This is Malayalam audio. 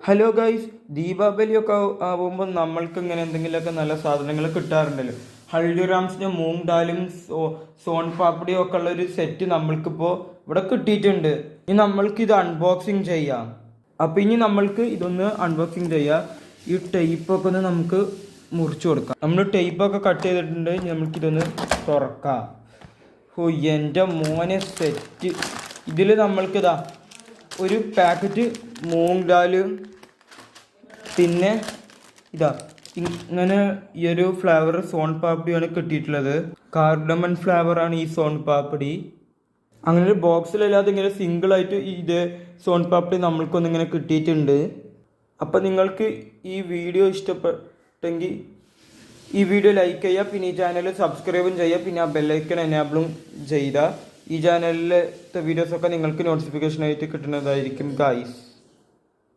ഹലോ ഗൈസ്, ദീപാവലിയൊക്കെ ആവുമ്പോൾ നമ്മൾക്ക് ഇങ്ങനെ എന്തെങ്കിലുമൊക്കെ നല്ല സാധനങ്ങൾ കിട്ടാറുണ്ടല്ലോ. ഹൽദിറാംസിന്റെ മൂങ് ദാലും സോൺ പാപ്പടിയും ഒക്കെ ഉള്ള ഒരു സെറ്റ് നമ്മൾക്കിപ്പോൾ ഇവിടെ കിട്ടിയിട്ടുണ്ട്. ഇനി നമ്മൾക്ക് ഇത് അൺബോക്സിങ് ചെയ്യാം. അപ്പം ഇനി നമ്മൾക്ക് ഇതൊന്ന് അൺബോക്സിങ് ചെയ്യാം. ഈ ടേപ്പൊക്കെ ഒന്ന് നമുക്ക് മുറിച്ചു കൊടുക്കാം. നമ്മൾ ടേപ്പൊക്കെ കട്ട് ചെയ്തിട്ടുണ്ട്. നമ്മൾക്കിതൊന്ന് തുറക്കാം. ഓ എൻ്റെ മോനെ സെറ്റ്. ഇതിൽ നമ്മൾക്കിതാ ഒരു പാക്കറ്റ് മൂങ് ദാല്, പിന്നെ ഇതാ ഇങ്ങനെ ഈ ഒരു ഫ്ലേവർ സോൺ പാപ്പടിയാണ് കിട്ടിയിട്ടുള്ളത്. കാർഡമൺ ഫ്ലേവറാണ് ഈ സോൺ പാപ്പടി. അങ്ങനെ ഒരു ബോക്സിലല്ലാതെ ഇങ്ങനെ സിംഗിളായിട്ട് ഇത് സോൺ പാപ്പടി നമ്മൾക്കൊന്നിങ്ങനെ കിട്ടിയിട്ടുണ്ട്. അപ്പം നിങ്ങൾക്ക് ഈ വീഡിയോ ഇഷ്ടപ്പെട്ടെങ്കിൽ ഈ വീഡിയോ ലൈക്ക് ചെയ്യുക, പിന്നെ ഈ ചാനൽ സബ്സ്ക്രൈബും ചെയ്യുക, പിന്നെ ആ ബെല്ലൈക്കൺ എനേബിളും ചെയ്താൽ ഈ ചാനലിലത്തെ വീഡിയോസൊക്കെ നിങ്ങൾക്ക് നോട്ടിഫിക്കേഷനായിട്ട് കിട്ടുന്നതായിരിക്കും ഗൈസ്.